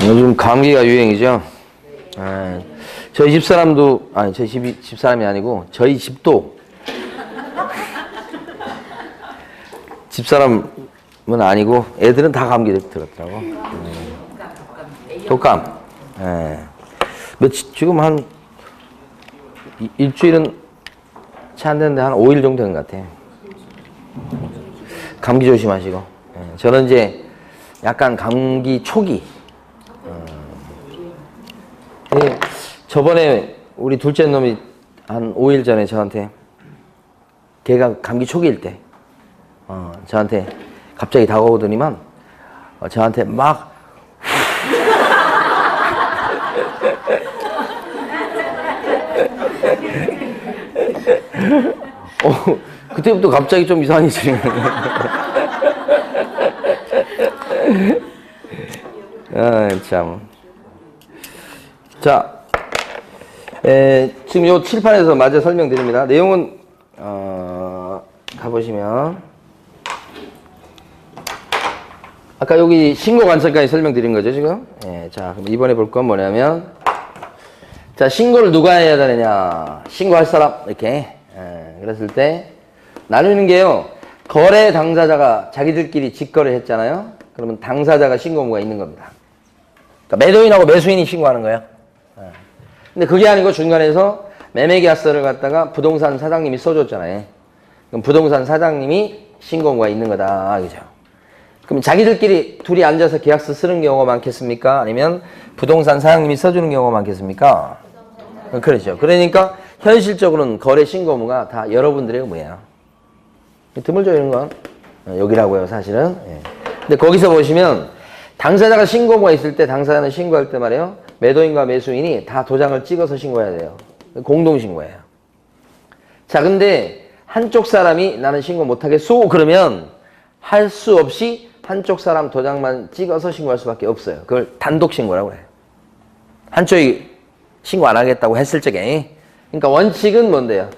요즘 감기가 유행이죠. 아, 저희 집사람도, 아니, 저희 집사람이 아니고, 저희 집도, 집사람은 아니고, 애들은 다 감기 들었더라고. 독감. 예. 지금 한, 일주일은 채 안 됐는데, 한 5일 정도 된 것 같아요. 감기 조심하시고. 예. 저는 이제 약간 감기 초기. 예. 저번에 우리 둘째 놈이 한 5일 전에 저한테, 걔가 감기 초기일 때, 저한테 갑자기 다가오더니만, 저한테 막, 그때부터 갑자기 좀 이상해지는 거예요. 아, 참. 자, 지금 요 칠판에서 마저 설명드립니다. 내용은, 가보시면, 아까 여기 신고 관찰까지 설명드린 거죠, 지금? 예, 자, 그럼 이번에 볼 건 뭐냐면, 자, 신고를 누가 해야 되느냐. 신고할 사람, 이렇게. 예, 그랬을 때, 나누는 게요, 거래 당사자가 자기들끼리 직거래 했잖아요? 그러면 당사자가 신고 의무가 있는 겁니다. 그러니까 매도인하고 매수인이 신고하는 거예요. 예. 근데 그게 아니고 중간에서 매매계약서를 갖다가 부동산 사장님이 써줬잖아요. 그럼 부동산 사장님이 신고 의무가 있는 거다, 그죠? 그럼 자기들끼리 둘이 앉아서 계약서 쓰는 경우가 많겠습니까? 아니면 부동산 사장님이 써주는 경우가 많겠습니까? 그렇죠. 그러니까 현실적으로는 거래 신고 의무가 다 여러분들의 의무예요. 드물죠, 이런 건. 여기라고요, 사실은. 예. 근데 거기서 보시면 당사자가 신고 의무가 있을 때 당사자는 신고할 때 말이에요. 매도인과 매수인이 다 도장을 찍어서 신고해야 돼요. 공동신고예요. 자, 근데 한쪽 사람이 나는 신고 못하겠소? 그러면 할 수 없이 한쪽 사람 도장만 찍어서 신고할 수밖에 없어요. 그걸 단독신고라고 해요. 한쪽이 신고 안 하겠다고 했을 적에. 그러니까 원칙은 뭔데요?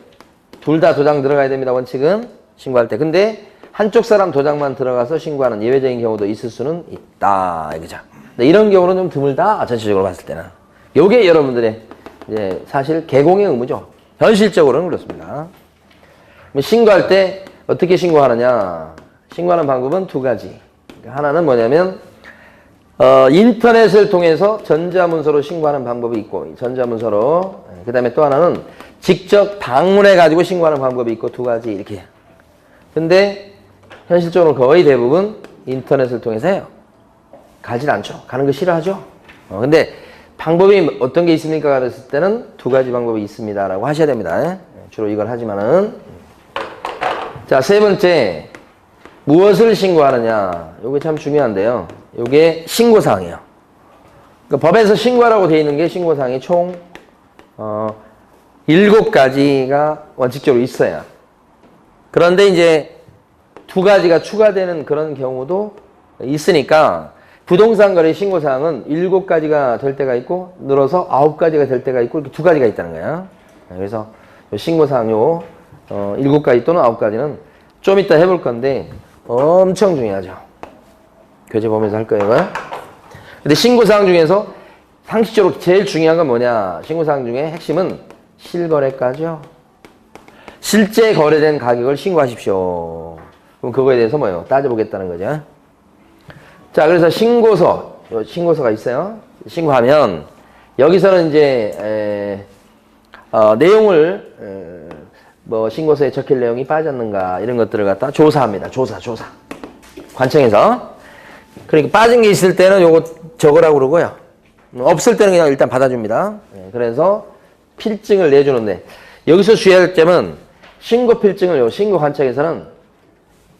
둘 다 도장 들어가야 됩니다. 원칙은 신고할 때. 근데 한쪽 사람 도장만 들어가서 신고하는 예외적인 경우도 있을 수는 있다. 이거죠. 근데 이런 경우는 좀 드물다. 전체적으로 봤을 때는. 요게 여러분들의 이제 사실 개공의 의무죠. 현실적으로는 그렇습니다. 신고할 때 어떻게 신고하느냐? 신고하는 방법은 두 가지. 하나는 뭐냐면 인터넷을 통해서 전자문서로 신고하는 방법이 있고, 전자문서로. 그 다음에 또 하나는 직접 방문해 가지고 신고하는 방법이 있고, 두 가지 이렇게. 근데 현실적으로 거의 대부분 인터넷을 통해서 해요. 가진 않죠. 가는 거 싫어하죠. 근데 방법이 어떤 게 있습니까? 그랬을 때는 두 가지 방법이 있습니다 라고 하셔야 됩니다. 주로 이걸 하지만은. 자, 세 번째, 무엇을 신고하느냐. 요게 참 중요한데요. 요게 신고사항이에요. 그러니까 법에서 신고하라고 되어 있는 게 신고사항이 총 7가지가 원칙적으로 있어요. 그런데 이제 두 가지가 추가되는 그런 경우도 있으니까 부동산 거래 신고사항은 7가지가 될 때가 있고 늘어서 9가지가 될 때가 있고 이렇게 두 가지가 있다는 거예요. 그래서 신고사항 7가지 또는 9가지는 좀 이따 해볼 건데 엄청 중요하죠. 교재 보면서 할 거예요. 근데 신고사항 중에서 상식적으로 제일 중요한 건 뭐냐? 신고사항 중에 핵심은 실거래가죠. 실제 거래된 가격을 신고하십시오. 그럼 그거에 대해서 뭐예요? 따져보겠다는 거죠. 자, 그래서 신고서가 있어요. 신고하면 여기서는 이제 내용을 뭐 신고서에 적힐 내용이 빠졌는가 이런 것들을 갖다 조사합니다. 조사. 관청에서. 그러니까 빠진 게 있을 때는 요거 적으라고 그러고요. 없을 때는 그냥 일단 받아줍니다. 그래서 필증을 내주는데 여기서 주의할 점은 신고 필증을 신고 관청에서는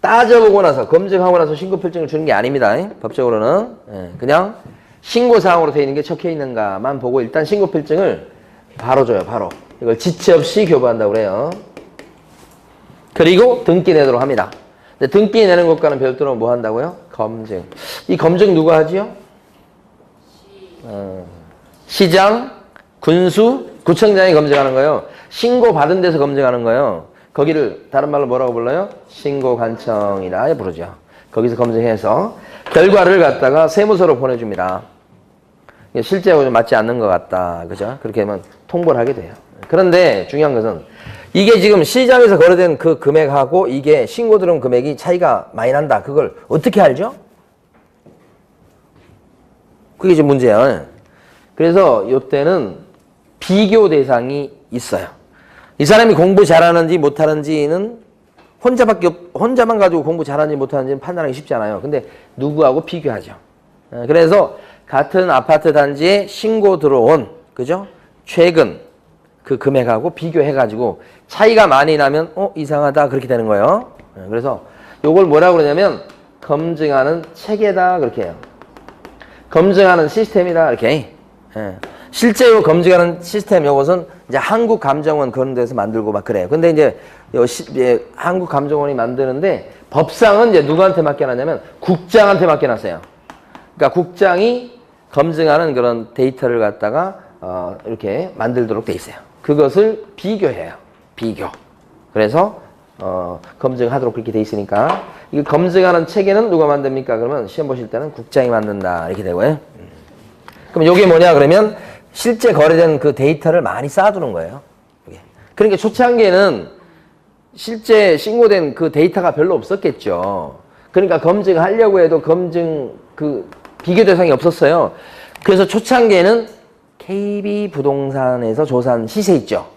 따져보고 나서 검증하고 나서 신고 필증을 주는 게 아닙니다. 법적으로는. 그냥 신고사항으로 되어 있는 게 적혀 있는가만 보고 일단 신고 필증을 바로 줘요. 바로. 이걸 지체 없이 교부한다고 그래요. 그리고 등기 내도록 합니다. 근데 등기 내는 것과는 별도로 뭐 한다고요? 검증. 이 검증 누가 하지요? 시장, 군수, 구청장이 검증하는 거예요. 신고받은 데서 검증하는 거예요. 거기를 다른 말로 뭐라고 불러요? 신고관청이라 부르죠. 거기서 검증해서 결과를 갖다가 세무서로 보내줍니다. 실제하고 좀 맞지 않는 것 같다. 그죠? 그렇게 하면 통보를 하게 돼요. 그런데 중요한 것은 이게 지금 시장에서 거래된 그 금액하고 이게 신고 들어온 금액이 차이가 많이 난다. 그걸 어떻게 알죠? 그게 지금 문제예요. 그래서 이때는 비교 대상이 있어요. 이 사람이 공부 잘하는지 못하는지는 혼자만 가지고 공부 잘하는지 못하는지는 판단하기 쉽지 않아요. 근데 누구하고 비교하죠. 그래서 같은 아파트 단지에 신고 들어온, 그죠? 최근 그 금액하고 비교해가지고 차이가 많이 나면, 이상하다. 그렇게 되는 거예요. 그래서 요걸 뭐라고 그러냐면, 검증하는 체계다. 그렇게 해요. 검증하는 시스템이다. 이렇게. 실제로 검증하는 시스템, 요것은 이제 한국감정원 그런 데서 만들고 막 그래요. 근데 이제 한국감정원이 만드는데 법상은 이제 누구한테 맡겨놨냐면 국장한테 맡겨놨어요. 그러니까 국장이 검증하는 그런 데이터를 갖다가 이렇게 만들도록 돼 있어요. 그것을 비교해요. 비교. 그래서 검증하도록 그렇게 돼 있으니까 이 검증하는 체계는 누가 만듭니까? 그러면 시험 보실 때는 국장이 만든다. 이렇게 되고요. 그럼 이게 뭐냐 그러면 실제 거래된 그 데이터를 많이 쌓아두는 거예요. 그러니까 초창기에는 실제 신고된 그 데이터가 별로 없었겠죠. 그러니까 검증하려고 해도 검증 그 비교 대상이 없었어요. 그래서 초창기에는 KB 부동산에서 조사한 시세 있죠.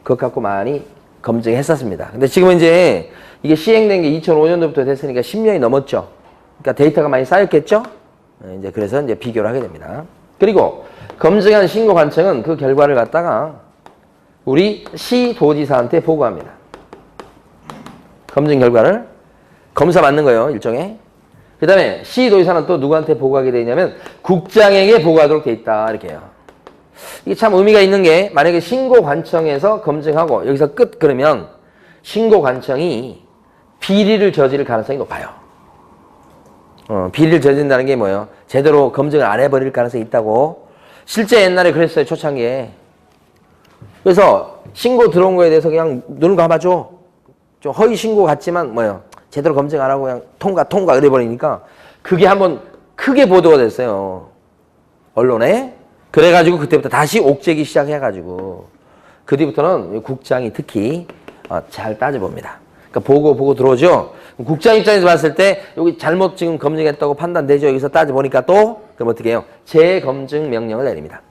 그것 갖고 많이 검증했었습니다. 근데 지금 이제 이게 시행된 게 2005년도부터 됐으니까 10년이 넘었죠. 그러니까 데이터가 많이 쌓였겠죠. 이제 그래서 이제 비교를 하게 됩니다. 그리고 검증한 신고관청은 그 결과를 갖다가 우리 시도지사한테 보고합니다. 검증 결과를 검사 받는 거예요, 일종의. 그 다음에 시도지사는 또 누구한테 보고하게 되냐면 국장에게 보고하도록 돼 있다. 이렇게 해요. 이게 참 의미가 있는 게 만약에 신고관청에서 검증하고 여기서 끝 그러면 신고관청이 비리를 저지를 가능성이 높아요. 비리를 저지른다는 게 뭐예요? 제대로 검증을 안 해버릴 가능성이 있다고. 실제 옛날에 그랬어요, 초창기에. 그래서 신고 들어온 거에 대해서 그냥 눈을 감아줘. 좀 허위 신고 같지만 뭐예요? 제대로 검증 안 하고 그냥 통과 이래버리니까 그게 한번 크게 보도가 됐어요. 언론에. 그래가지고 그때부터 다시 옥죄기 시작해가지고 그 뒤부터는 국장이 특히 잘 따져봅니다. 그러니까 보고 들어오죠. 국장 입장에서 봤을 때 여기 잘못 지금 검증했다고 판단되죠. 여기서 따져보니까 또 그럼 어떻게 해요? 재검증 명령을 내립니다.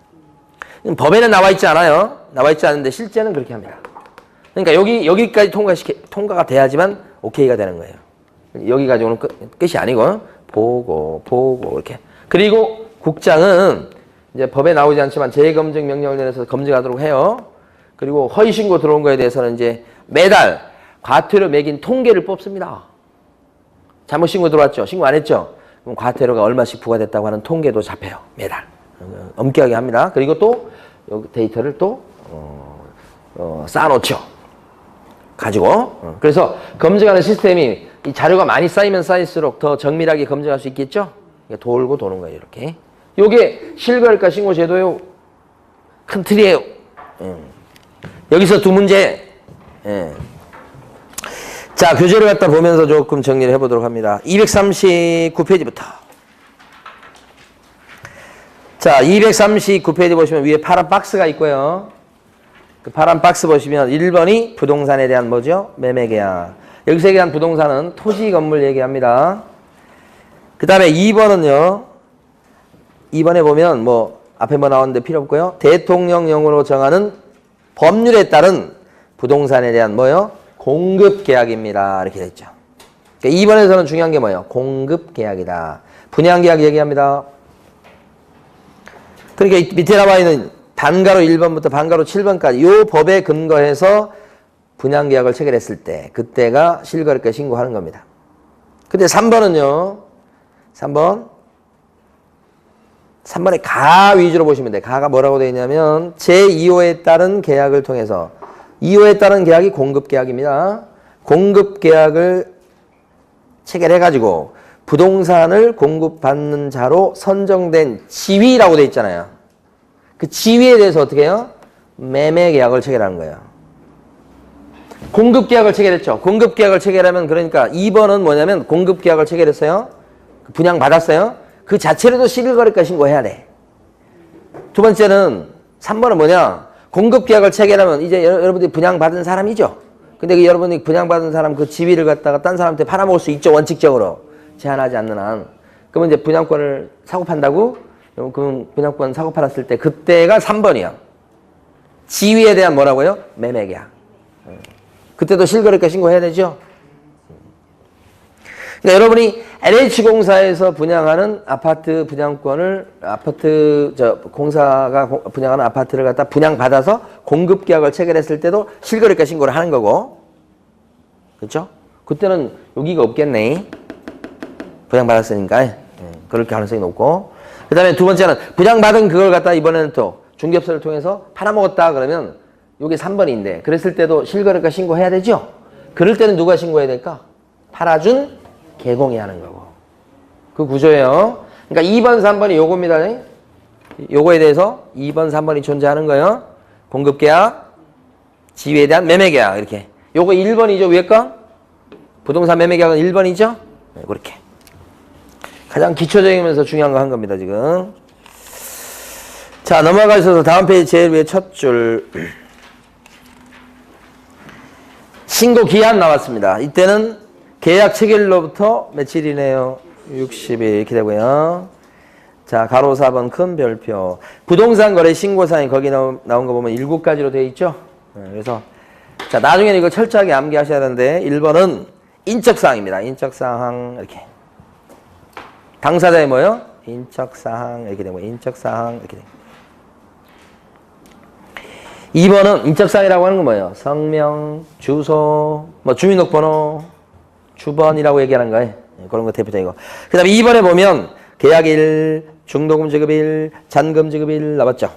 법에는 나와 있지 않아요. 나와 있지 않은데 실제는 그렇게 합니다. 그러니까 여기까지 통과가 돼야지만 오케이가 되는 거예요. 여기 가지고는 끝이 아니고 보고 이렇게. 그리고 국장은 이제 법에 나오지 않지만 재검증 명령을 내려서 검증하도록 해요. 그리고 허위 신고 들어온 거에 대해서는 이제 매달 과태료 매긴 통계를 뽑습니다. 잘못 신고 들어왔죠? 신고 안 했죠? 그럼 과태료가 얼마씩 부과됐다고 하는 통계도 잡혀요. 매달. 엄격하게 합니다. 그리고 또 데이터를 또 쌓아놓죠. 가지고. 그래서 검증하는 시스템이 이 자료가 많이 쌓이면 쌓일수록 더 정밀하게 검증할 수 있겠죠? 돌고 도는 거예요. 이렇게. 요게 실거래가 신고 제도요. 큰 틀이에요. 여기서 두 문제. 자, 교재를 갖다 보면서 조금 정리를 해보도록 합니다. 239페이지부터. 자, 239페이지 보시면 위에 파란 박스가 있고요. 그 파란 박스 보시면 1번이 부동산에 대한 뭐죠? 매매계약. 여기서 얘기한 부동산은 토지 건물 얘기합니다. 그 다음에 2번은요. 2번에 보면 뭐 앞에 뭐 나왔는데 필요 없고요. 대통령령으로 정하는 법률에 따른 부동산에 대한 뭐요? 공급계약입니다. 이렇게 됐죠. 그러니까 2번에서는 중요한 게 뭐예요? 공급계약이다. 분양계약 얘기합니다. 그러니까 밑에 나와 있는 반가로 1번부터 반가로 7번까지 이 법에 근거해서 분양계약을 체결했을 때 그때가 실거래가 신고하는 겁니다. 근데 3번은요. 3번에 가 위주로 보시면 돼요. 가가 뭐라고 되어 있냐면 제2호에 따른 계약을 통해서 2호에 따른 계약이 공급계약입니다. 공급계약을 체결해가지고 부동산을 공급받는 자로 선정된 지위라고 되어 있잖아요. 그 지위에 대해서 어떻게 해요? 매매계약을 체결하는 거예요. 공급계약을 체결했죠. 공급계약을 체결하면 그러니까 2번은 뭐냐면 공급계약을 체결했어요. 분양받았어요. 그 자체로도 실거래가 신고해야 돼. 두 번째는 3번은 뭐냐. 공급계약을 체결하면 이제 여러분들이 분양받은 사람이죠. 근데 그 여러분이 분양받은 사람 그 지위를 갖다가 딴 사람한테 팔아먹을 수 있죠. 원칙적으로. 제한하지 않는 한. 그러면 이제 분양권을 사고 판다고? 그럼 분양권 사고 팔았을 때 그때가 3번이야. 지위에 대한 뭐라고요? 매매계약. 그때도 실거래가 신고해야 되죠. 그러니까 여러분이 LH공사에서 분양하는 아파트 분양권을 공사가 분양하는 아파트를 갖다 분양받아서 공급계약을 체결했을 때도 실거래가 신고를 하는 거고, 그렇죠? 그때는 여기가 없겠네. 분양받았으니까 그럴 가능성이 높고. 그 다음에 두 번째는 분양받은 그걸 갖다 이번에는 또 중개업소를 통해서 팔아먹었다 그러면 이게 3번인데 그랬을 때도 실거래가 신고해야 되죠? 그럴 때는 누가 신고해야 될까? 팔아준 개공이 하는 거고. 그 구조예요. 그러니까 2번, 3번이 요겁니다. 요거에 대해서 2번, 3번이 존재하는 거예요. 공급계약, 지위에 대한 매매계약 이렇게. 요거 1번이죠. 위에 거? 부동산 매매계약은 1번이죠? 네, 그렇게. 가장 기초적이면서 중요한 거 한 겁니다. 지금. 자, 넘어가 있어서 다음 페이지 제일 위에 첫 줄. 신고 기한 나왔습니다. 이때는 계약 체결로부터 며칠이네요. 60일 이렇게 되고요. 자, 가로 4번 큰 별표. 부동산 거래 신고사항이 거기 나온 거 보면 7가지로 되어 있죠. 그래서 자, 나중에는 이거 철저하게 암기하셔야 하는데 1번은 인적사항입니다. 인적사항 이렇게. 당사자의 뭐요? 인적사항 이렇게 되고 인적사항 이렇게 되고. 2번은 인적사항이라고 하는 건 뭐예요? 성명, 주소, 뭐 주민등록번호, 주번이라고 얘기하는 거예요. 그런 거 대표적이고. 그 다음에 2번에 보면 계약일, 중도금 지급일, 잔금 지급일 나왔죠.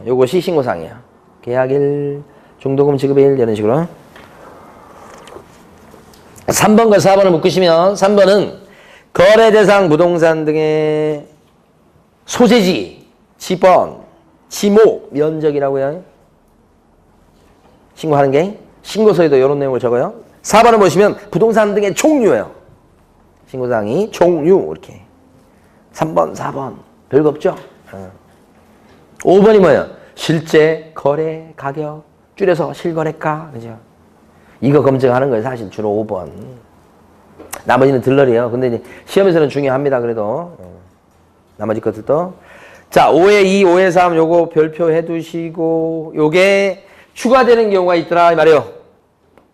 요것이 신고사항이에요. 계약일, 중도금 지급일 이런 식으로. 3번과 4번을 묶으시면 3번은 거래대상 부동산 등의 소재지, 지번, 지목, 면적이라고요. 신고하는 게 신고서에도 이런 내용을 적어요. 4번을 보시면 부동산 등의 종류예요. 신고사항이 종류 이렇게. 3번, 4번 별거 없죠. 5번이 뭐예요? 실제 거래 가격 줄여서 실거래가 그죠? 이거 검증하는 거예요. 사실 주로 5번. 나머지는 들러리예요. 근데 이제 시험에서는 중요합니다. 그래도 나머지 것들도. 자, 5에 2, 5에 3 요거 별표해 두시고 요게 추가되는 경우가 있더라 이 말이에요.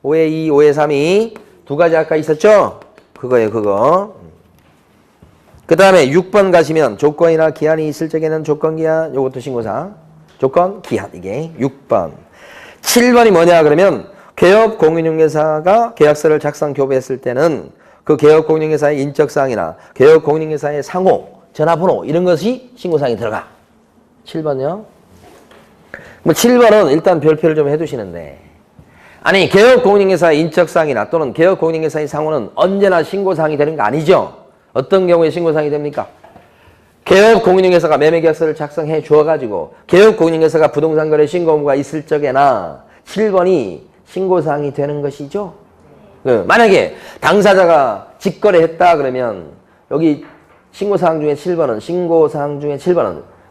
5에 2, 5에 3이 두 가지 아까 있었죠? 그거예요. 그거. 그 다음에 6번 가시면 조건이나 기한이 있을 적에는 조건기한 요것도 신고사항. 조건, 기한 이게 6번. 7번이 뭐냐 그러면 개업 공인중개사가 계약서를 작성 교부했을 때는 그 개업 공인중개사의 인적사항이나 개업 공인중개사의 상호, 전화번호 이런 것이 신고사항이 들어가. 7번요. 뭐 7번은 일단 별표를 좀 해두시는데 아니 개업 공인중개사의 인적사항이나 또는 개업 공인중개사의 상호는 언제나 신고사항이 되는 거 아니죠? 어떤 경우에 신고사항이 됩니까? 개업 공인중개사가 매매계약서를 작성해 주어가지고 개업 공인중개사가 부동산 거래 신고 의무가 있을 적에나 7번이 신고사항이 되는 것이죠. 만약에 당사자가 직거래했다 그러면 여기 신고사항 중에 7번은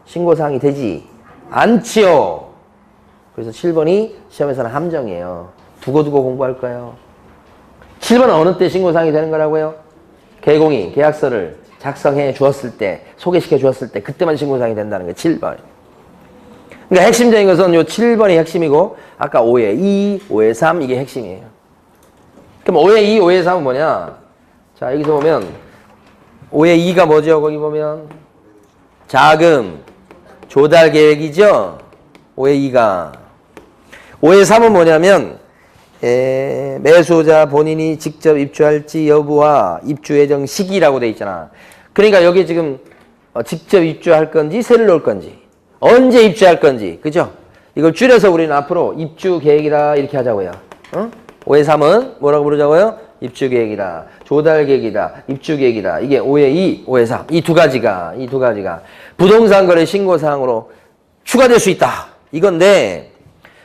신고사항이 되지 않지요. 그래서 7번이 시험에서는 함정이에요. 두고두고 공부할 거예요. 7번은 어느 때 신고사항이 되는 거라고요? 개공이 계약서를 작성해 주었을 때, 소개시켜 주었을 때 그때만 신고사항이 된다는 거예요. 7번. 그러니까 핵심적인 것은 요 7번이 핵심이고 아까 5에 2, 5에 3 이게 핵심이에요. 그럼 5에 2, 5에 3은 뭐냐? 자, 여기서 보면 5에 2가 뭐죠? 거기 보면 자금, 조달 계획이죠? 5에 2가. 5에 3은 뭐냐면 매수자 본인이 직접 입주할지 여부와 입주 예정 시기라고 돼 있잖아. 그러니까 여기 지금 직접 입주할 건지 세를 놓을 건지 언제 입주할 건지 그죠? 이걸 줄여서 우리는 앞으로 입주 계획이다 이렇게 하자고요. 5에 3은 뭐라고 부르자고요? 입주 계획이다. 조달 계획이다. 입주 계획이다. 이게 5에 2, 5에 3. 이 두 가지가 부동산 거래 신고 사항으로 추가될 수 있다. 이건데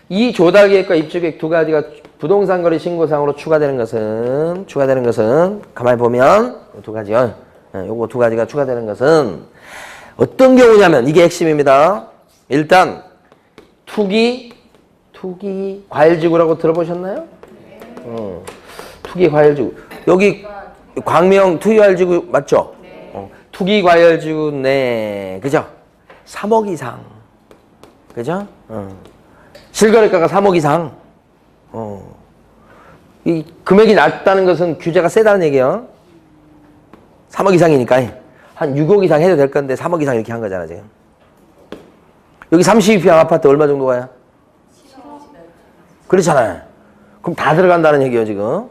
이 조달 계획과 입주 계획 두 가지가 부동산 거래 신고사항으로 추가되는 것은 가만히 보면 두 가지요. 요거 두 가지가 추가되는 것은 어떤 경우냐면 이게 핵심입니다. 일단 투기 과열지구라고 들어보셨나요? 투기 과열지구. 여기 광명 투기 과열지구 맞죠? 투기 과열지구 네, 그죠? 3억 이상, 그죠? 실거래가가 3억 이상. 이 금액이 낮다는 것은 규제가 세다는 얘기예요. 3억 이상이니까 한 6억 이상 해도 될 건데 3억 이상 이렇게 한 거잖아 지금. 여기 32평 아파트 얼마 정도 가요? 그렇잖아요. 그럼 다 들어간다는 얘기예요 지금.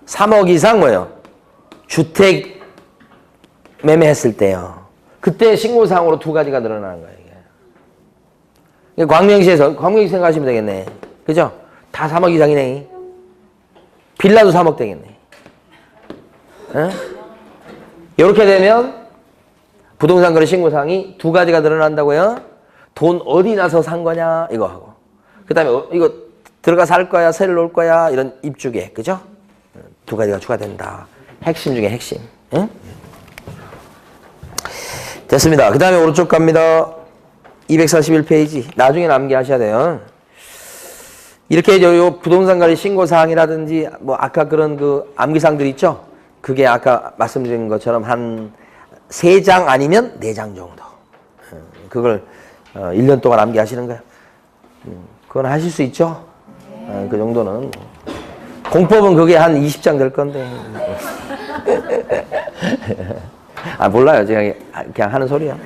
3억 이상 뭐예요? 주택 매매했을 때요. 그때 신고사항으로 두 가지가 늘어나는 거예요. 이게. 광명시에서 광명시 생각하시면 되겠네. 그죠? 다 3억 이상이네. 빌라도 3억 되겠네. 이렇게 되면 부동산 거래 신고사항이 두 가지가 늘어난다고요. 돈 어디 나서 산 거냐 이거 하고, 그 다음에 이거 들어가 살 거야 세를 놓을 거야 이런 입주계획, 그죠? 두 가지가 추가된다. 핵심 중에 핵심. 응? 됐습니다. 그 다음에 오른쪽 갑니다. 241페이지. 나중에 암기하셔야 돼요. 이렇게 요 부동산 거래 신고사항이라든지 뭐 아까 그런 그 암기사항들 있죠? 그게 아까 말씀드린 것처럼 한 3장 아니면 4장 정도. 그걸 1년 동안 암기하시는 거예요. 그건 하실 수 있죠? 그 정도는. 공법은 그게 한 20장 될 건데. 아, 몰라요. 제가 그냥 하는 소리야.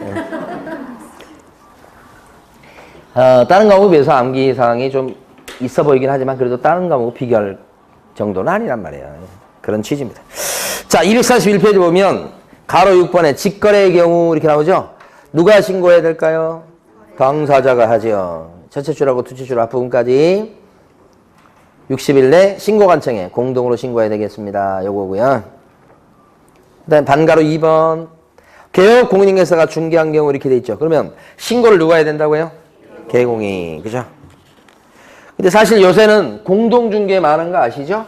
다른 과목에 비해서 암기 사항이 좀 있어 보이긴 하지만 그래도 다른 과목 비교할 정도는 아니란 말이에요. 그런 취지입니다. 자, 241페이지 보면 가로 6번에 직거래의 경우 이렇게 나오죠? 누가 신고해야 될까요? 당사자가 하죠. 첫째 줄하고 둘째 줄 앞부분까지 60일 내 신고관청에 공동으로 신고해야 되겠습니다. 요거고요. 그 다음에 반가로 2번 개업 공인인계사가 중개한 경우 이렇게 돼 있죠. 그러면 신고를 누가 해야 된다고요? 개공이. 그죠? 근데 사실 요새는 공동중개 많은 거 아시죠?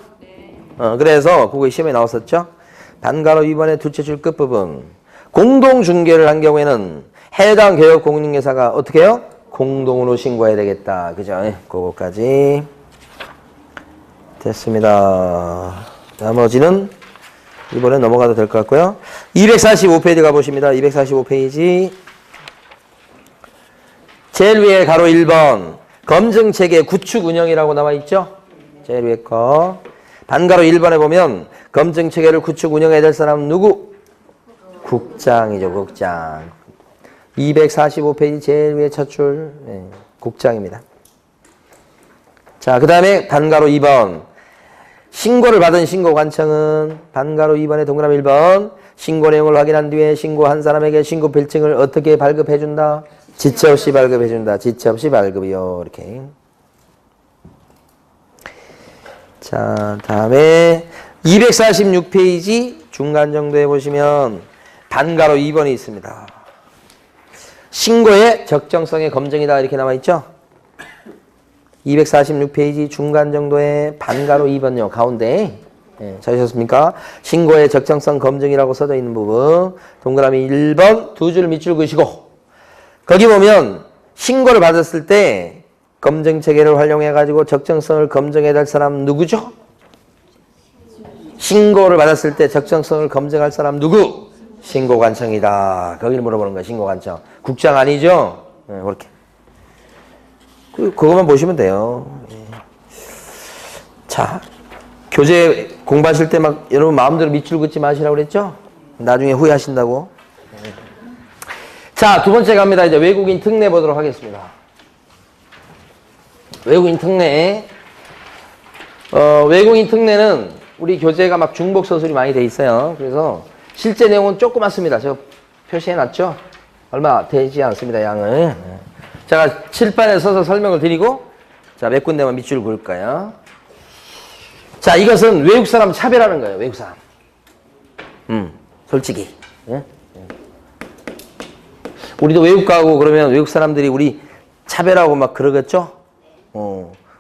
그래서 그거 시험에 나왔었죠? 반가로 2번의 둘째 줄 끝부분. 공동중개를 한 경우에는 해당 개업 공인인계사가 어떻게 해요? 공동으로 신고해야 되겠다. 그죠? 그거까지. 됐습니다. 나머지는 이번에 넘어가도 될 것 같고요. 245페이지 가보십니다. 245페이지. 제일 위에 가로 1번. 검증체계 구축 운영이라고 나와 있죠? 제일 위에 거. 반가로 1번에 보면 검증체계를 구축 운영해야 될 사람은 누구? 국장이죠, 국장. 245페이지 제일 위에 첫 줄. 네, 국장입니다. 자, 그 다음에 반가로 2번. 신고를 받은 신고관청은 반가로 2번에 동그라미 1번. 신고 내용을 확인한 뒤에 신고한 사람에게 신고 필증을 어떻게 발급해준다? 지체 없이 발급해준다. 지체 없이 발급이요. 이렇게. 자, 다음에 246페이지 중간 정도에 보시면 반가로 2번이 있습니다. 신고의 적정성의 검증이다. 이렇게 나와 있죠? 246페이지 중간 정도에 반가로 2번요. 가운데. 네, 찾으셨습니까? 신고의 적정성 검증이라고 써져 있는 부분. 동그라미 1번 두 줄 밑줄 그으시고 거기 보면 신고를 받았을 때 검증체계를 활용해가지고 적정성을 검증해야 될 사람 누구죠? 신고를 받았을 때 적정성을 검증할 사람 누구? 신고관청이다. 거기를 물어보는 거야. 신고관청. 국장 아니죠? 네, 그렇게. 그것만 보시면 돼요. 자, 교재 공부하실 때 막 여러분 마음대로 밑줄 긋지 마시라고 그랬죠? 나중에 후회하신다고. 자, 두 번째 갑니다. 이제 외국인 특례 보도록 하겠습니다. 외국인 특례. 외국인 특례는 우리 교재가 막 중복 서술이 많이 돼 있어요. 그래서 실제 내용은 조그맣습니다. 제가 표시해놨죠? 얼마 되지 않습니다. 양을. 제가 칠판에 써서 설명을 드리고, 자, 몇 군데만 밑줄 그을까요? 자, 이것은 외국 사람 차별하는 거예요. 외국 사람. 솔직히. 예? 우리도 외국 가고 그러면 외국 사람들이 우리 차별하고 막 그러겠죠?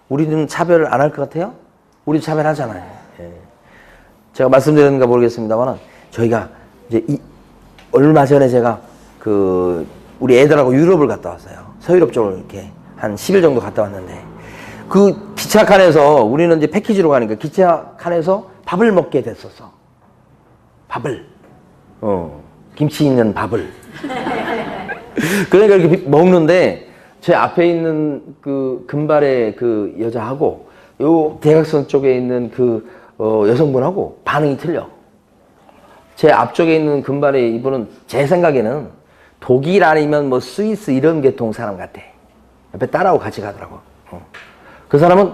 우리는 차별을 안 할 것 같아요? 우리 차별하잖아요. 예. 제가 말씀드렸는가 모르겠습니다만 저희가 이제 얼마 전에 제가 우리 애들하고 유럽을 갔다 왔어요. 서유럽 쪽을 이렇게 한 10일 정도 갔다 왔는데 그 기차 칸에서 우리는 이제 패키지로 가니까 기차 칸에서 밥을 먹게 됐었어. 밥을. 김치 있는 밥을. 그러니까 이렇게 먹는데 제 앞에 있는 그 금발의 그 여자하고 요 대각선 쪽에 있는 그 여성분하고 반응이 틀려. 제 앞쪽에 있는 금발의 이분은 제 생각에는 독일 아니면 뭐 스위스 이런 계통 사람 같아. 옆에 딸하고 같이 가더라고. 그 사람은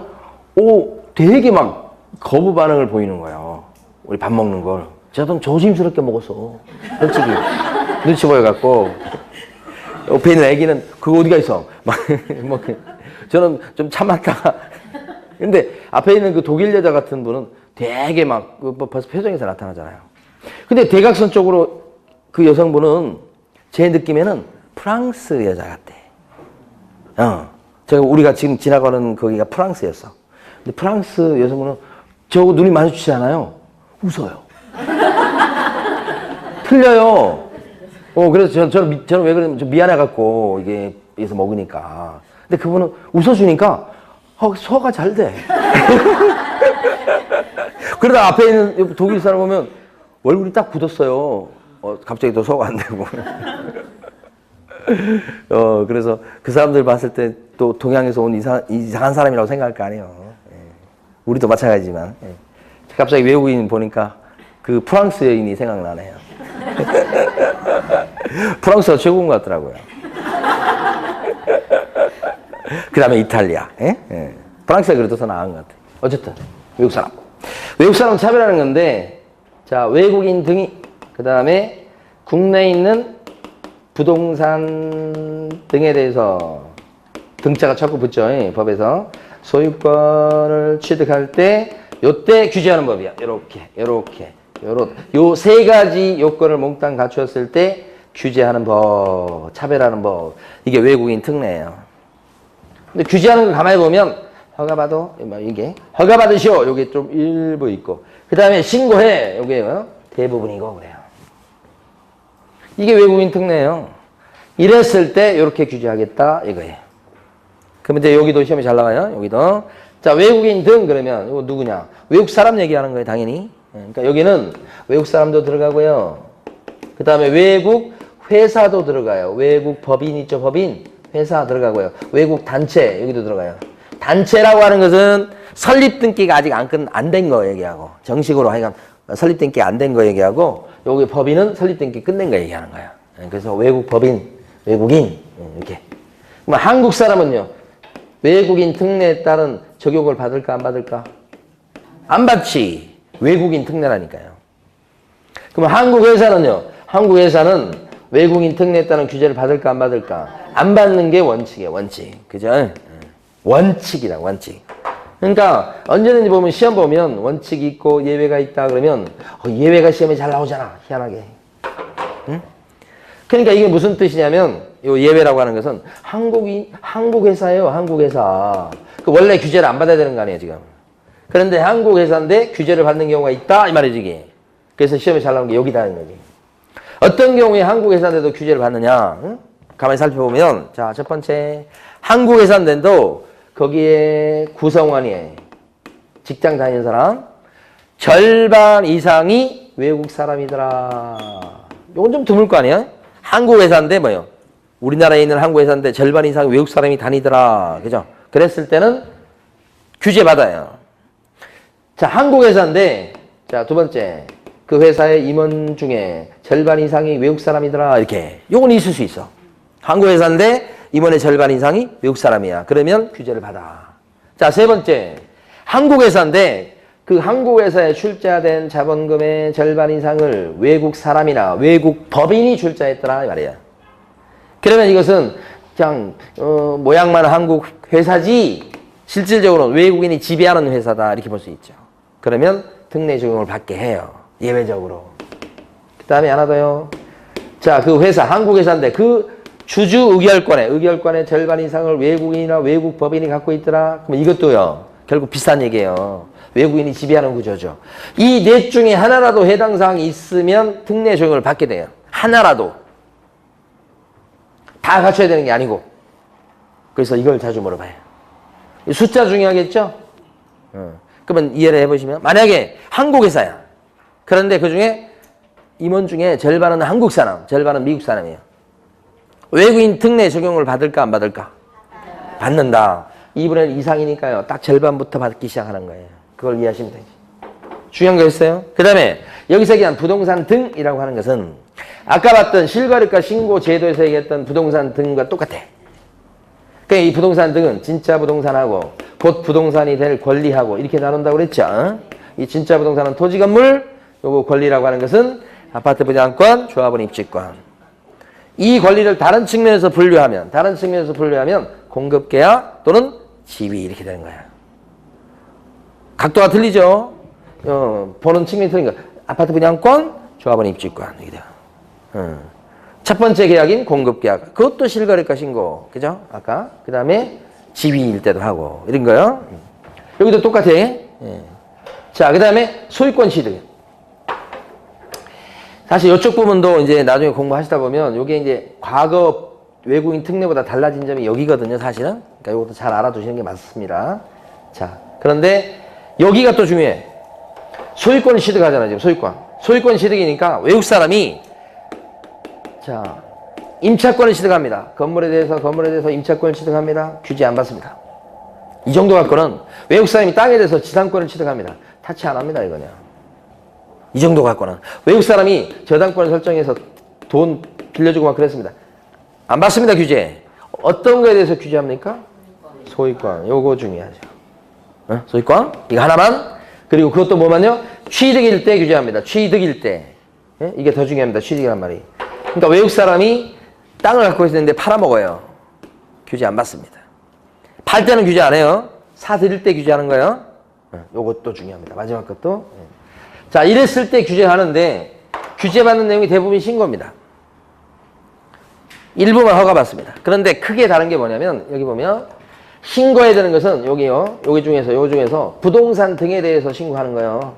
되게 막 거부 반응을 보이는 거예요. 우리 밥 먹는 걸. 제가 좀 조심스럽게 먹었어. 솔직히 눈치 보여갖고 옆에 있는 애기는 그거 어디가 있어? 막 뭐 저는 좀 참았다가 근데 앞에 있는 그 독일 여자 같은 분은 되게 막 벌써 표정에서 나타나잖아요. 근데 대각선 쪽으로 그 여성분은 제 느낌에는 프랑스 여자 같아. 우리가 지금 지나가는 거기가 프랑스였어. 근데 프랑스 여성분은 저하고 눈이 마주치잖아요. 웃어요. 틀려요. 그래서 저는 왜 그러냐면 좀 미안해갖고 이게 여기서 먹으니까. 근데 그분은 웃어주니까 소화가 잘 돼. 그러다 앞에 있는 독일 사람 보면 얼굴이 딱 굳었어요. 갑자기 또 소화가 안 되고. 그래서 그 사람들 봤을 때 또 동양에서 온 이상한 사람이라고 생각할 거 아니에요. 예. 우리도 마찬가지지만. 예. 갑자기 외국인 보니까 그 프랑스 여인이 생각나네요. 프랑스가 최고인 것 같더라고요. 그 다음에 이탈리아. 예? 예. 프랑스가 그래도 더 나은 것 같아요. 어쨌든 외국 사람. 외국 사람 차별하는 건데 자 외국인 등이 그 다음에 국내에 있는 부동산 등에 대해서 등자가 자꾸 붙죠. 예, 법에서 소유권을 취득할 때 요때 규제하는 법이야. 요 세 가지 요건을 몽땅 갖추었을 때 규제하는 법, 차별하는 법. 이게 외국인 특례예요. 근데 규제하는 걸 가만히 보면 허가받아, 이게 허가받으시오. 요게 좀 일부 있고 그 다음에 신고해. 요게 대부분이고 그래요. 이게 외국인 특례예요. 이랬을 때 요렇게 규제하겠다 이거예요. 그럼 이제 여기도 시험이 잘 나와요. 여기도. 자, 외국인 등 그러면 이거 누구냐? 외국 사람 얘기하는 거예요, 당연히. 그러니까 여기는 외국 사람도 들어가고요. 그 다음에 외국 회사도 들어가요. 외국 법인 있죠, 법인. 회사 들어가고요. 외국 단체 여기도 들어가요. 단체라고 하는 것은 설립 등기가 아직 안 된 거 얘기하고 정식으로 하여간 설립 등기 안 된 거 얘기하고 여기 법인은 설립 등기 끝낸 거 얘기하는 거야. 그래서 외국 법인, 외국인 이렇게. 그럼 한국 사람은요. 외국인 특례에 따른 적용을 받을까 안 받을까? 안 받지. 외국인 특례라니까요. 그럼 한국 회사는요. 한국 회사는 외국인 특례에 따른 규제를 받을까 안 받을까? 안 받는 게 원칙이에요. 원칙. 그죠? 원칙이다. 원칙. 그러니까 언제든지 보면 시험 보면 원칙이 있고 예외가 있다 그러면 예외가 시험에 잘 나오잖아. 희한하게. 응? 그러니까 이게 무슨 뜻이냐면 요 예외라고 하는 것은 한국 회사예요. 한국 회사. 그 원래 규제를 안 받아야 되는 거 아니에요, 지금. 그런데 한국 회사인데 규제를 받는 경우가 있다 이 말이지 이게. 그래서 시험에 잘 나오는 게 여기다 는 거지. 어떤 경우에 한국 회사인데도 규제를 받느냐? 응? 가만히 살펴보면 자, 첫 번째 한국 회사인데도 거기에 구성원이 직장 다니는 사람 절반 이상이 외국 사람이더라. 이건 좀 드물 거 아니에요? 한국 회사인데 뭐요? 우리나라에 있는 한국 회사인데 절반 이상 외국 사람이 다니더라. 그죠? 그랬을 때는 규제 받아요. 자, 한국 회사인데 자, 두 번째 그 회사의 임원 중에 절반 이상이 외국 사람이더라. 이렇게. 요건 있을 수 있어. 한국 회사인데 임원의 절반 이상이 외국 사람이야. 그러면 규제를 받아. 자, 세 번째. 한국 회사인데 그 한국 회사에 출자된 자본금의 절반 이상을 외국 사람이나 외국 법인이 출자했더라 이 말이야. 그러면 이것은 그냥 모양만 한국 회사지 실질적으로 외국인이 지배하는 회사다 이렇게 볼 수 있죠. 그러면 특례 적용을 받게 해요. 예외적으로. 그 다음에 하나 더요. 자, 그 회사 한국 회사인데 그 주주 의결권의 절반 이상을 외국인이나 외국 법인이 갖고 있더라. 그럼 이것도요. 결국 비슷한 얘기예요. 외국인이 지배하는 구조죠. 이 넷 중에 하나라도 해당 사항이 있으면 특례 적용을 받게 돼요. 하나라도. 다 갖춰야 되는 게 아니고. 그래서 이걸 자주 물어봐요. 숫자 중요하겠죠? 그러면 이해를 해보시면 만약에 한국 회사야. 그런데 그중에 임원 중에 절반은 한국 사람, 절반은 미국 사람이에요. 외국인 특례 적용을 받을까 안 받을까? 받는다. 2분의 1 이상이니까요. 딱 절반부터 받기 시작하는 거예요. 그걸 이해하시면 되지. 중요한 거였어요. 그 다음에 여기서 얘기한 부동산 등이라고 하는 것은 아까 봤던 실거래가 신고 제도에서 얘기했던 부동산 등과 똑같아. 그러니까 이 부동산 등은 진짜 부동산하고 곧 부동산이 될 권리하고 이렇게 나눈다고 그랬죠. 이 진짜 부동산은 토지 건물, 요거 권리라고 하는 것은 아파트 분양권, 조합원 입주권. 이 권리를 다른 측면에서 분류하면 공급계약 또는 지위 이렇게 되는 거야. 각도가 틀리죠. 보는 측면이 틀린 거. 아파트 분양권, 조합원 입주권 이렇게 돼요. 첫 번째 계약인 공급계약. 그것도 실거래가 신고. 그죠? 아까. 그 다음에 지위일 때도 하고. 이런 거요. 여기도 똑같아. 예. 자, 그 다음에 소유권 취득. 사실 이쪽 부분도 이제 나중에 공부하시다 보면 이게 이제 과거 외국인 특례보다 달라진 점이 여기거든요, 사실은. 그러니까 이것도 잘 알아두시는 게 맞습니다. 자, 그런데 여기가 또 중요해. 소유권을 취득하잖아요, 지금 소유권. 소유권 취득이니까 외국 사람이 자, 임차권을 취득합니다. 건물에 대해서 임차권을 취득합니다. 규제 안 받습니다. 이 정도 갖고는 외국 사람이 땅에 대해서 지상권을 취득합니다. 타치 안 합니다, 이거는. 이 정도 갖고는. 외국 사람이 저당권을 설정해서 돈 빌려주고 막 그랬습니다. 안 받습니다, 규제. 어떤 거에 대해서 규제합니까? 소유권. 요거 중요하죠. 소유권. 이거 하나만. 그리고 그것도 뭐만요? 취득일 때 규제합니다. 취득일 때. 예? 이게 더 중요합니다. 취득이란 말이. 그러니까 외국 사람이 땅을 갖고 있었는데 팔아먹어요. 규제 안 받습니다. 팔 때는 규제 안 해요. 사들일 때 규제하는 거예요. 요것도 중요합니다. 마지막 것도. 자, 이랬을 때 규제하는데 규제받는 내용이 대부분 신고입니다. 일부만 허가받습니다. 그런데 크게 다른 게 뭐냐면 여기 보면 신고해야 되는 것은 여기요. 여기 중에서 부동산 등에 대해서 신고하는 거예요.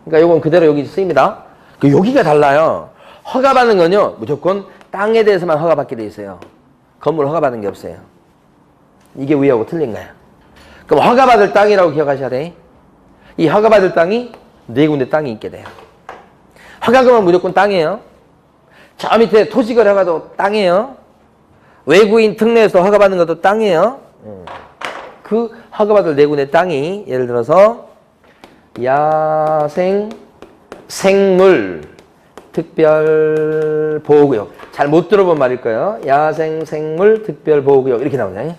그러니까 요건 그대로 여기 쓰입니다. 여기가 달라요. 허가받는 건요. 무조건 땅에 대해서만 허가받게 돼 있어요. 건물 허가받는 게 없어요. 이게 위하고 틀린 거야. 그럼 허가받을 땅이라고 기억하셔야 돼. 이 허가받을 땅이 네 군데 땅이 있게 돼요. 허가금은 무조건 땅이에요. 저 밑에 토지거래 허가도 땅이에요. 외국인 특례에서 허가받는 것도 땅이에요. 그 허가받을 네 군데 땅이 예를 들어서 야생, 생물, 특별보호구역. 잘 못 들어본 말일 거예요. 야생, 생물, 특별보호구역 이렇게 나오잖아요.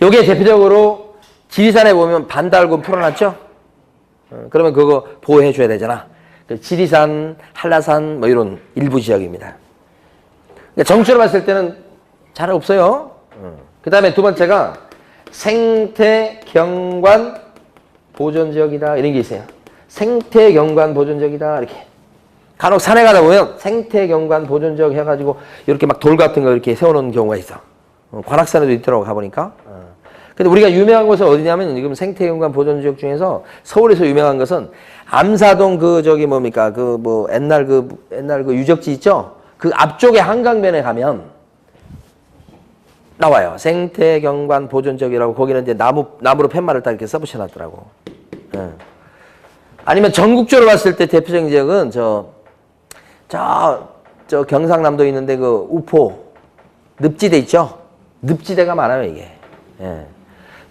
요게 대표적으로 지리산에 보면 반달곰 풀어놨죠? 그러면 그거 보호해줘야 되잖아. 지리산, 한라산 뭐 이런 일부 지역입니다. 그러니까 정치로 봤을 때는 잘 없어요. 그 다음에 두 번째가 생태경관 보존지역이다 이런 게 있어요. 생태경관 보존지역이다 이렇게. 간혹 산에 가다 보면 생태경관 보존지역 해가지고 이렇게 막 돌 같은 거 이렇게 세워놓은 경우가 있어. 관악산에도 있더라고 가보니까. 근데 우리가 유명한 곳은 어디냐면 지금 생태경관 보존지역 중에서 서울에서 유명한 것은 암사동 옛날 그 유적지 있죠? 그 앞쪽에 한강변에 가면 나와요. 생태경관 보존지역이라고 거기는 이제 나무로 팻말을 딱 이렇게 써붙여놨더라고. 아니면 전국적으로 봤을 때 대표적인 지역은 저 경상남도에 있는데 그 우포 늪지대 있죠? 늪지대가 많아요 이게.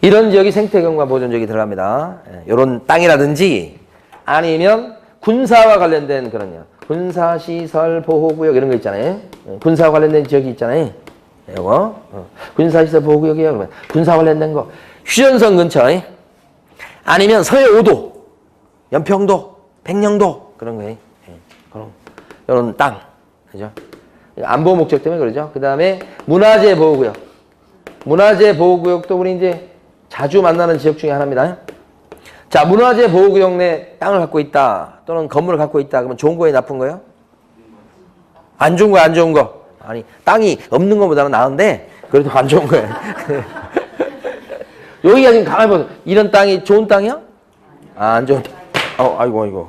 이런 지역이 생태경관 보존지역이 들어갑니다. 이런 땅이라든지 아니면 군사와 관련된 그런요. 군사시설 보호구역 이런 거 있잖아요. 군사와 관련된 지역이 있잖아요. 이거 군사시설 보호구역이에요. 그러면 군사 관련된 거 휴전선 근처에 아니면 서해 5도, 연평도, 백령도 그런 거예요. 이런 땅, 그죠? 안보 목적 때문에 그러죠. 그 다음에 문화재 보호구역. 문화재 보호구역도 우리 이제 자주 만나는 지역 중에 하나입니다. 자, 문화재 보호구역 내 땅을 갖고 있다 또는 건물을 갖고 있다 그러면 좋은 거예요, 나쁜 거예요? 안 좋은 거야, 안 좋은 거? 아니, 땅이 없는 것보다는 나은데 그래도 안 좋은 거예요. 여기가 지금 가만히 보세요. 이런 땅이 좋은 땅이야? 아, 안 좋은, 아이고.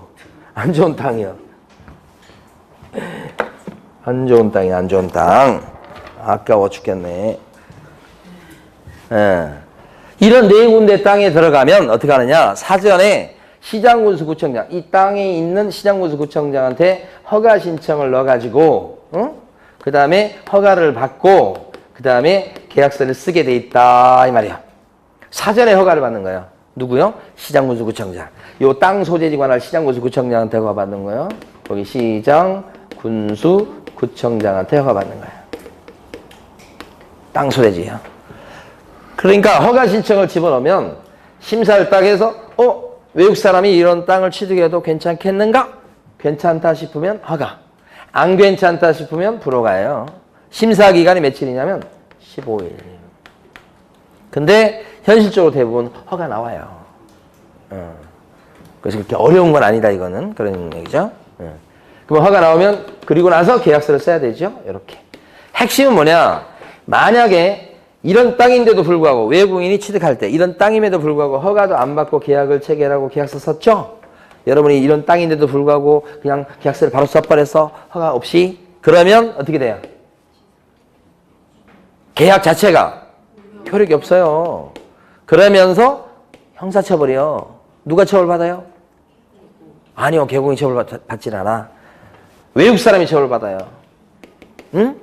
안 좋은 땅이요. 안 좋은 땅이야, 안 좋은 땅. 아까워 죽겠네. 예. 이런 네 군데 땅에 들어가면 어떻게 하느냐? 사전에 시장군수구청장, 이 땅에 있는 시장군수구청장한테 허가 신청을 넣어가지고, 그 다음에 허가를 받고, 그 다음에 계약서를 쓰게 돼 있다, 이 말이야. 사전에 허가를 받는 거예요. 누구요? 시장군수구청장. 요 땅 소재지 관할 시장군수구청장한테 허가 받는 거예요. 거기 시장군수구청장한테 허가 받는 거예요. 땅 소재지요. 그러니까 허가 신청을 집어넣으면 심사를 딱 해서 외국 사람이 이런 땅을 취득해도 괜찮겠는가? 괜찮다 싶으면 허가. 안 괜찮다 싶으면 불허가예요. 심사 기간이 며칠이냐면 15일. 근데 현실적으로 대부분 허가 나와요. 그래서 그렇게 어려운 건 아니다 이거는. 그런 얘기죠. 그럼 허가 나오면 그리고 나서 계약서를 써야 되죠. 이렇게. 핵심은 뭐냐? 만약에 이런 땅인데도 불구하고 외국인이 취득할 때 이런 땅임에도 불구하고 허가도 안 받고 계약을 체결하고 계약서 썼죠? 여러분이 이런 땅인데도 불구하고 그냥 계약서를 바로 써버려서 허가 없이 그러면 어떻게 돼요? 계약 자체가 효력이 없어요. 그러면서 형사처벌이요. 누가 처벌받아요? 아니요. 개공이 처벌받질 않아. 외국 사람이 처벌받아요. 응?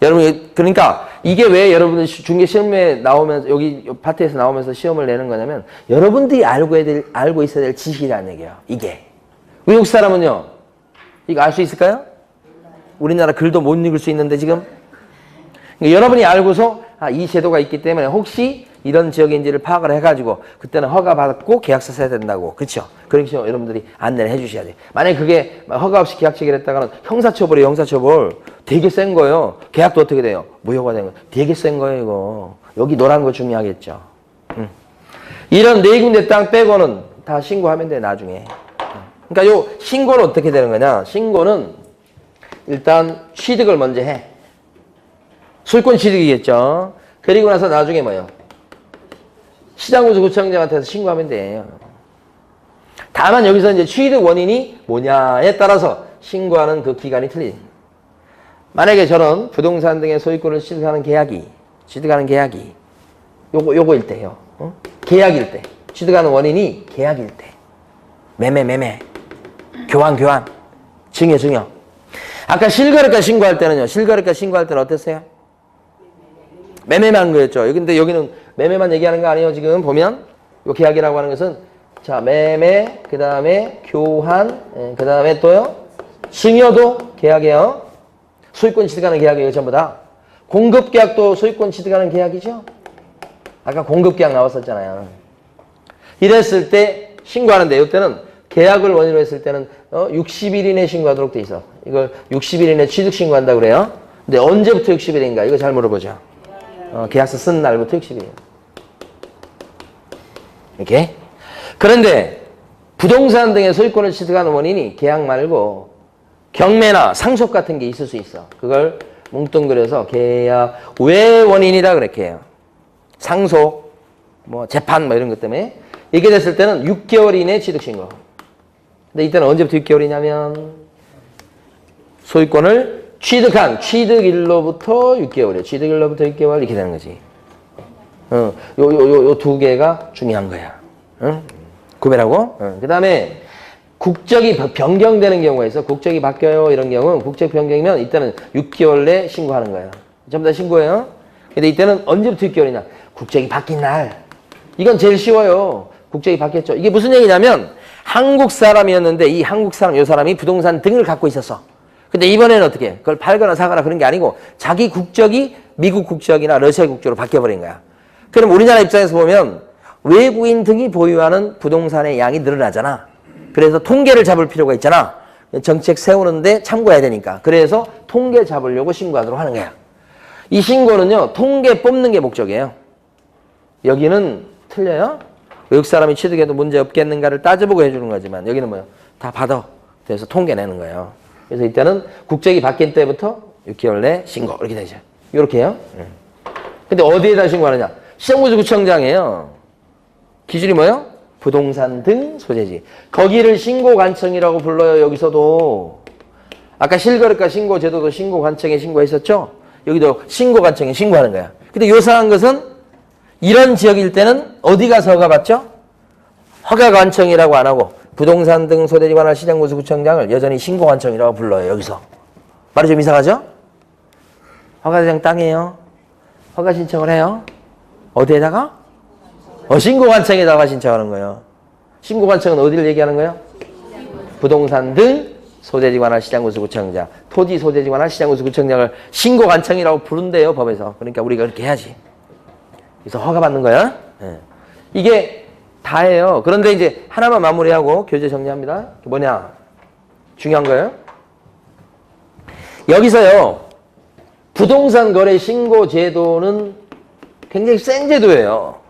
여러분, 그러니까 이게 왜 여러분들 중개 시험에 나오면서 여기 파트에서 나오면서 시험을 내는 거냐면 여러분들이 알고 있어야 될 지식이라는 얘기예요. 이게. 외국 사람은요. 이거 알 수 있을까요? 우리나라 글도 못 읽을 수 있는데 지금. 그러니까 여러분이 알고서 이 제도가 있기 때문에 혹시 이런 지역인지를 파악을 해가지고 그때는 허가받고 계약서 써야 된다고. 그렇죠? 그렇게 여러분들이 안내를 해주셔야 돼요. 만약에 그게 허가 없이 계약 체결했다가는 형사처벌이에요. 형사처벌. 되게 센 거예요. 계약도 어떻게 돼요? 무효가 된 거예요. 되게 센 거예요. 이거. 여기 노란 거 중요하겠죠. 이런 네 군데 땅 빼고는 다 신고하면 돼 나중에. 그러니까 요 신고는 어떻게 되는 거냐? 신고는 일단 취득을 먼저 해. 소유권 취득이겠죠. 그리고 나서 나중에 뭐예요? 시장군수구청장한테서 신고하면 돼요. 다만 여기서 이제 취득 원인이 뭐냐에 따라서 신고하는 그 기간이 틀리죠. 만약에 저런 부동산 등의 소유권을 취득하는 계약이 요거일 때요. 계약일 때. 취득하는 원인이 계약일 때. 매매. 교환. 증여. 아까 실거래가 신고할 때는요. 실거래가 신고할 때는 어땠어요? 매매만 거였죠. 근데 여기는 매매만 얘기하는 거 아니에요. 지금 보면 요 계약이라고 하는 것은 자 매매, 그 다음에 교환, 그 다음에 또요 증여도 계약이에요. 소유권 취득하는 계약이에요. 전부 다. 공급계약도 소유권 취득하는 계약이죠. 아까 공급계약 나왔었잖아요. 이랬을 때 신고하는데 이때는 계약을 원인으로 했을 때는 60일 이내에 신고하도록 돼 있어. 이걸 60일 이내에 취득 신고한다고 그래요. 근데 언제부터 60일인가? 이거 잘 물어보죠. 계약서 쓴 날부터 60일이에요. 이렇게. 그런데 부동산 등의 소유권을 취득하는 원인이 계약 말고 경매나 상속 같은 게 있을 수 있어. 그걸 뭉뚱그려서 계약 외 원인이라 그렇게 해요. 상속, 재판 이런 것 때문에 이게 됐을 때는 6개월 이내 취득 신고. 근데 이때는 언제부터 6개월이냐면 소유권을 취득한 취득일로부터 6개월이에요. 취득일로부터 6개월 이렇게 되는 거지. 요 두 개가 중요한 거야. 구별하고. 그 다음에 국적이 변경되는 경우가 있어. 국적이 바뀌어요. 이런 경우는 국적 변경이면 이때는 6개월 내에 신고하는 거예요. 전부 다 신고해요. 근데 이때는 언제부터 6개월이냐? 국적이 바뀐 날. 이건 제일 쉬워요. 국적이 바뀌었죠. 이게 무슨 얘기냐면 한국 사람이었는데 이 한국 사람, 이 사람이 부동산 등을 갖고 있었어. 근데 이번에는 어떻게? 그걸 팔거나 사거나 그런 게 아니고 자기 국적이 미국 국적이나 러시아 국적으로 바뀌어버린 거야. 그럼 우리나라 입장에서 보면 외국인 등이 보유하는 부동산의 양이 늘어나잖아. 그래서 통계를 잡을 필요가 있잖아. 정책 세우는데 참고해야 되니까. 그래서 통계 잡으려고 신고하도록 하는 거야. 이 신고는요. 통계 뽑는 게 목적이에요. 여기는 틀려요. 외국 사람이 취득해도 문제 없겠는가를 따져보고 해주는 거지만 여기는 뭐예요? 다 받아. 그래서 통계 내는 거예요. 그래서 이때는 국적이 바뀐 때부터 6개월 내 신고 이렇게 되죠. 이렇게 해요. 근데 어디에다 신고하느냐? 시장군수구청장이에요. 기준이 뭐예요? 부동산 등 소재지. 거기를 신고관청이라고 불러요. 여기서도. 아까 실거래가 신고제도도 신고관청에 신고했었죠? 여기도 신고관청에 신고하는 거야. 근데 요상한 것은 이런 지역일 때는 어디 가서 허가받죠? 허가관청이라고 안 하고 부동산 등 소재지 관할 시장군수구청장을 여전히 신고관청이라고 불러요. 여기서. 말이 좀 이상하죠? 허가대상 땅이에요. 허가 신청을 해요. 어디에다가? 신고관청에다가 신청하는 거예요. 신고관청은 어디를 얘기하는 거예요? 부동산 등 소재지 관할 시장군수구청장, 토지 소재지 관할 시장군수구청장을 신고관청이라고 부른대요, 법에서. 그러니까 우리가 그렇게 해야지. 그래서 허가받는 거야. 네. 이게 다예요. 그런데 이제 하나만 마무리하고 교재 정리합니다. 뭐냐? 중요한 거예요. 여기서요. 부동산 거래 신고 제도는 굉장히 센 제도예요.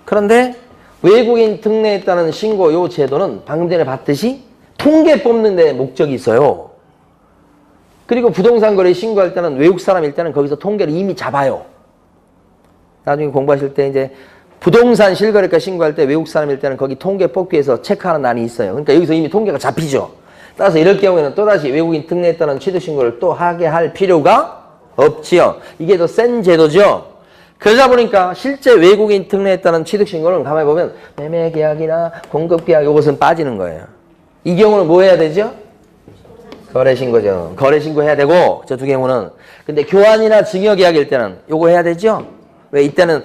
그런데 외국인 특례에 따른 신고 요 제도는 방금 전에 봤듯이 통계 뽑는 데 목적이 있어요. 그리고 부동산 거래 신고할 때는 외국 사람일 때는 거기서 통계를 이미 잡아요. 나중에 공부하실 때 이제 부동산 실거래가 신고할 때 외국 사람일 때는 거기 통계 뽑기 위해서 체크하는 난이 있어요. 그러니까 여기서 이미 통계가 잡히죠. 따라서 이럴 경우에는 또다시 외국인 특례에 따른 취득신고를 또 하게 할 필요가 없지요. 이게 더 센 제도죠. 그러다 보니까 실제 외국인 특례에 따른 취득신고는 가만히 보면 매매계약이나 공급계약 이것은 빠지는 거예요. 이 경우는 뭐 해야 되죠? 거래신고죠. 거래신고 해야 되고 저 두 경우는. 근데 교환이나 증여계약일 때는 요거 해야 되죠? 왜 이때는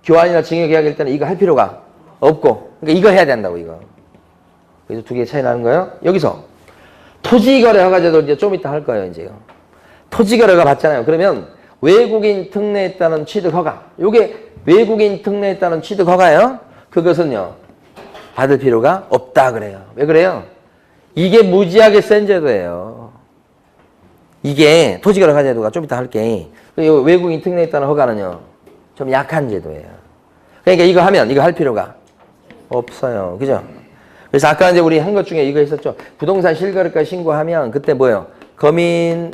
교환이나 증여계약일 때는 이거 할 필요가 없고 그러니까 이거 해야 된다고 이거. 그래서 두 개 차이 나는 거예요. 여기서 토지거래 허가제도 이제 좀 이따 할 거예요 이제요. 토지거래가 받잖아요. 그러면 외국인 특례에 따른 취득 허가. 요게 외국인 특례에 따른 취득 허가예요. 그것은요. 받을 필요가 없다 그래요. 왜 그래요? 이게 무지하게 센 제도예요. 이게 토지거래 허가 제도가 좀 이따 할게. 외국인 특례에 따른 허가는요. 좀 약한 제도예요. 그러니까 이거 하면 이거 할 필요가 없어요. 그죠? 그래서 아까 이제 우리 한 것 중에 이거 있었죠. 부동산 실거래가 신고하면 그때 뭐예요? 검인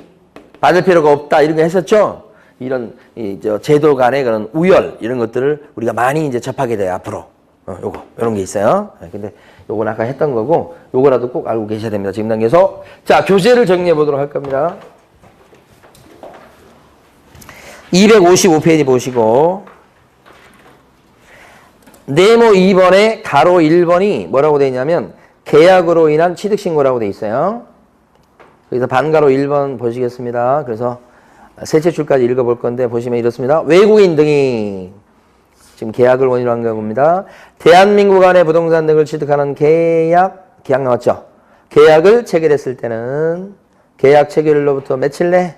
받을 필요가 없다 이런 거 했었죠. 이런 저 제도 간의 그런 우열 이런 것들을 우리가 많이 이제 접하게 돼요 앞으로. 요거 이런 게 있어요. 근데 요건 아까 했던 거고 요거라도 꼭 알고 계셔야 됩니다. 지금 단계에서 자 교재를 정리해 보도록 할 겁니다. 255페이지 보시고 네모 2번에 가로 1번이 뭐라고 되어 있냐면 계약으로 인한 취득신고라고 되어 있어요. 그래서 반가로 1번 보시겠습니다. 그래서 셋째 줄까지 읽어볼 건데 보시면 이렇습니다. 외국인 등이 지금 계약을 원인으로 한 경우입니다. 대한민국 안에 부동산 등을 취득하는 계약 나왔죠? 계약을 체결했을 때는 계약 체결일로부터 며칠 내?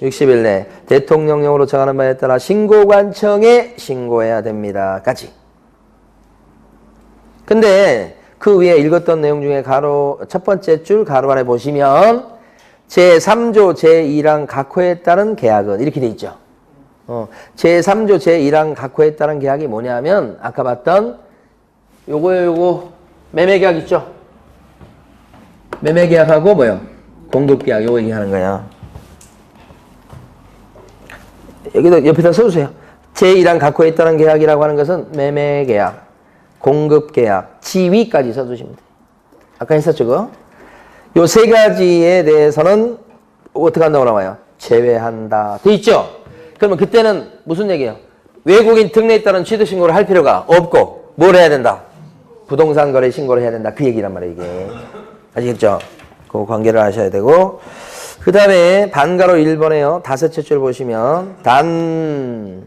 60일 내 대통령령으로 정하는 바에 따라 신고관청에 신고해야 됩니다. 까지. 근데 그 위에 읽었던 내용 중에 첫 번째 줄 가로 안에 보시면 제3조 제2랑 각호에 따른 계약은 이렇게 돼 있죠. 제3조 제2랑 각호에 따른 계약이 뭐냐면 아까 봤던 요거 매매계약 있죠. 매매계약하고 뭐요? 공급계약 요거 얘기하는 거야. 여기도 옆에다 써주세요. 제2랑 각호에 따른 계약이라고 하는 것은 매매계약, 공급계약, 지위까지 써주시면 돼요. 아까 했었죠, 그거? 요 세 가지에 대해서는 어떻게 한다고 나와요? 제외한다. 돼 있죠? 그러면 그때는 무슨 얘기예요? 외국인 특례에 따른 취득신고를 할 필요가 없고 뭘 해야 된다? 부동산 거래 신고를 해야 된다. 그 얘기란 말이에요, 이게. 아시겠죠? 그 관계를 아셔야 되고 그 다음에 반가로 1번에요. 다섯째 줄 보시면 단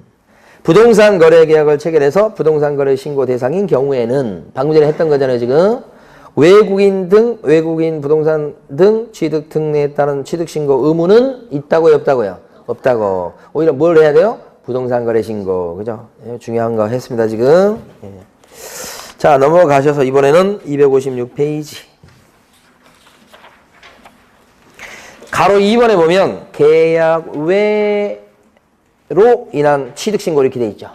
부동산 거래 계약을 체결해서 부동산 거래 신고 대상인 경우에는 방금 전에 했던 거잖아요, 지금. 외국인 부동산 등 취득 특례에 따른 취득 신고 의무는 있다고요, 없다고요? 없다고. 오히려 뭘 해야 돼요? 부동산 거래 신고. 그죠? 예, 중요한 거 했습니다, 지금. 예. 자, 넘어가셔서 이번에는 256페이지. 가로 2번에 보면 계약 외로 인한 취득 신고 이렇게 돼 있죠.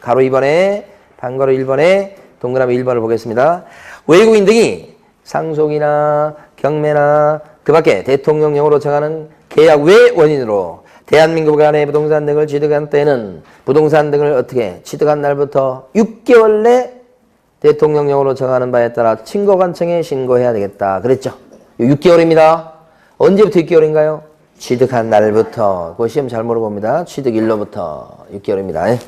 가로 2번에 반가로 1번에 동그라미 1번을 보겠습니다. 외국인 등이 상속이나 경매나 그 밖에 대통령령으로 정하는 계약 외 원인으로 대한민국 안에 부동산 등을 취득한 때는 부동산 등을 어떻게 취득한 날부터 6개월 내 대통령령으로 정하는 바에 따라 친고관청에 신고해야 되겠다. 그랬죠. 6개월입니다. 언제부터 6개월인가요? 취득한 날부터. 그 시험 잘 물어봅니다. 취득일로부터 6개월입니다.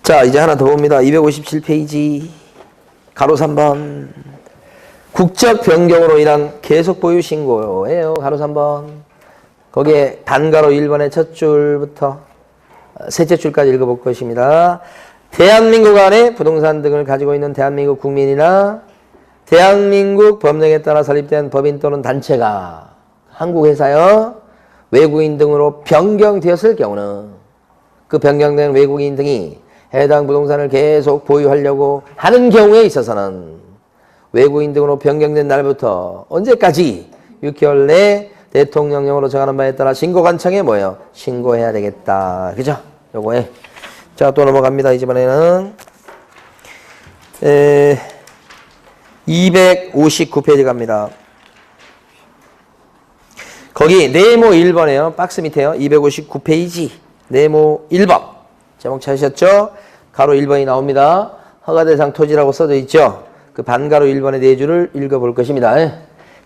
자, 이제 하나 더 봅니다. 257페이지. 가로 3번. 국적 변경으로 인한 계속 보유 신고예요. 가로 3번. 거기에 반가로 1번의 첫 줄부터 셋째 줄까지 읽어볼 것입니다. 대한민국 안에 부동산 등을 가지고 있는 대한민국 국민이나 대한민국 법령에 따라 설립된 법인 또는 단체가 한국 회사여 외국인 등으로 변경되었을 경우는 그 변경된 외국인 등이 해당 부동산을 계속 보유하려고 하는 경우에 있어서는 외국인 등으로 변경된 날부터 언제까지 6개월 내 대통령령으로 정하는 바에 따라 신고관청에 뭐예요? 신고해야 되겠다. 그죠? 요거에. 자, 또 넘어갑니다. 이번에는 259페이지 갑니다. 거기 네모 1번에요. 박스 밑에요. 259페이지. 네모 1번. 제목 찾으셨죠? 가로 1번이 나옵니다. 허가대상 토지라고 써져 있죠? 그 반가로 1번의 네 줄을 읽어볼 것입니다.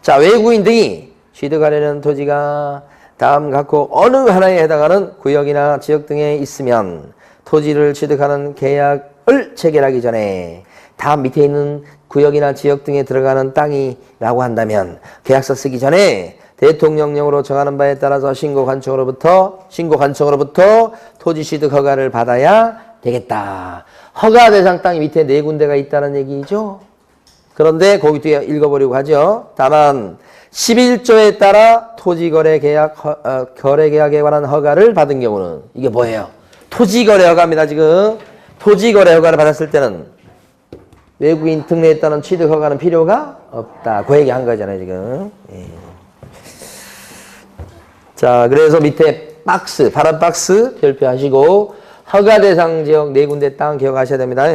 자, 외국인 등이 취득하려는 토지가 다음 각호 어느 하나에 해당하는 구역이나 지역 등에 있으면 토지를 취득하는 계약을 체결하기 전에 다음 밑에 있는 구역이나 지역 등에 들어가는 땅이라고 한다면 계약서 쓰기 전에 대통령령으로 정하는 바에 따라서 신고관청으로부터 토지 취득 허가를 받아야 되겠다. 허가 대상 땅이 밑에 네 군데가 있다는 얘기죠. 그런데 거기 뒤에 읽어보려고 하죠. 다만 11조에 따라 토지거래 계약, 거래 계약에 관한 허가를 받은 경우는 이게 뭐예요? 토지거래 허가입니다. 지금 토지거래 허가를 받았을 때는 외국인 등록에 따른 취득 허가는 필요가 없다. 그 얘기 한 거잖아요. 지금. 예. 자, 그래서 밑에 박스, 파란 박스 별표하시고 허가 대상 지역 네 군데 땅 기억하셔야 됩니다.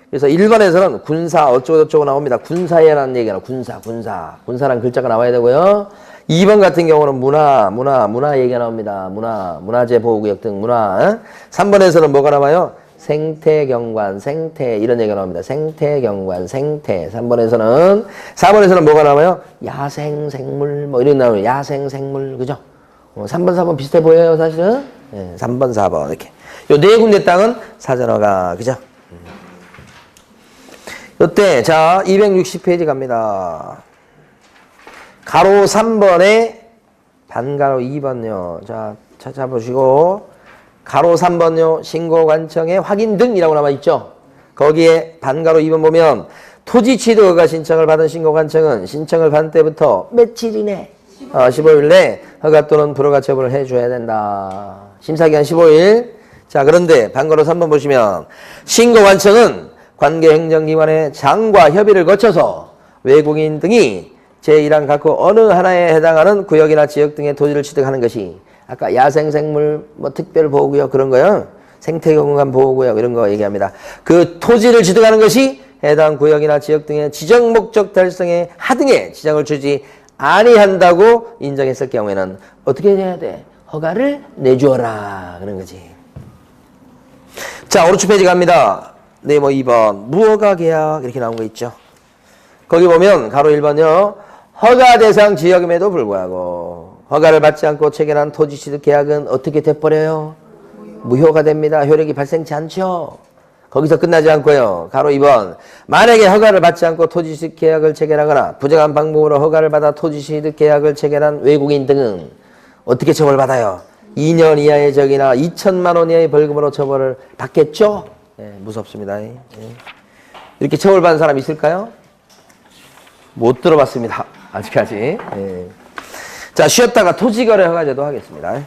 그래서 1번에서는 군사 어쩌고저쩌고 나옵니다. 군사예라는 얘기가 군사란 글자가 나와야 되고요. 2번 같은 경우는 문화 얘기가 나옵니다. 문화재 보호구역 등 문화. 3번에서는 뭐가 나와요? 생태경관, 이런 얘기가 나옵니다. 생태경관, 4번에서는 뭐가 나와요? 야생생물, 뭐 이런 나와요. 야생생물, 그죠? 3번, 4번 비슷해 보여요, 사실은? 네, 3번, 4번, 이렇게. 요 네 군데 땅은 사전허가, 그죠? 요때, 자, 260페이지 갑니다. 가로 3번에 반가로 2번요. 자, 찾아보시고, 가로 3번요. 신고관청에 확인 등이라고 남아있죠? 거기에 반가로 2번 보면, 토지 취득허가 신청을 받은 신고관청은 신청을 받은 때부터 며칠 이내? 15일 내 허가 또는 불허가 처분을 해줘야 된다. 심사기간 15일. 자, 그런데 반가로 3번 보시면, 신고관청은 관계행정기관의 장과 협의를 거쳐서 외국인 등이 제1항 각호 어느 하나에 해당하는 구역이나 지역 등의 토지를 취득하는 것이 아까 야생생물 뭐 특별보호구역 그런 거요. 생태경관 보호구역 이런 거 얘기합니다. 그 토지를 취득하는 것이 해당 구역이나 지역 등의 지정 목적 달성에 하등의 지장을 주지 아니한다고 인정했을 경우에는 어떻게 해야 돼? 허가를 내주어라 그런 거지. 자, 오른쪽 페이지 갑니다. 네, 뭐 2번 무허가 계약 이렇게 나온 거 있죠. 거기 보면 가로 1번요. 허가 대상 지역임에도 불구하고 허가를 받지 않고 체결한 토지 취득 계약은 어떻게 돼버려요? 무효가 됩니다. 효력이 발생치 않죠. 거기서 끝나지 않고요. 가로 2번 만약에 허가를 받지 않고 토지 취득 계약을 체결하거나 부정한 방법으로 허가를 받아 토지 취득 계약을 체결한 외국인 등은 어떻게 처벌받아요? 2년 이하의 적이나 2천만 원 이하의 벌금으로 처벌을 받겠죠? 예, 무섭습니다. 예. 이렇게 처벌받은 사람 있을까요? 못 들어봤습니다. 아직까지. 예. 자, 쉬었다가 토지거래 허가제도 하겠습니다.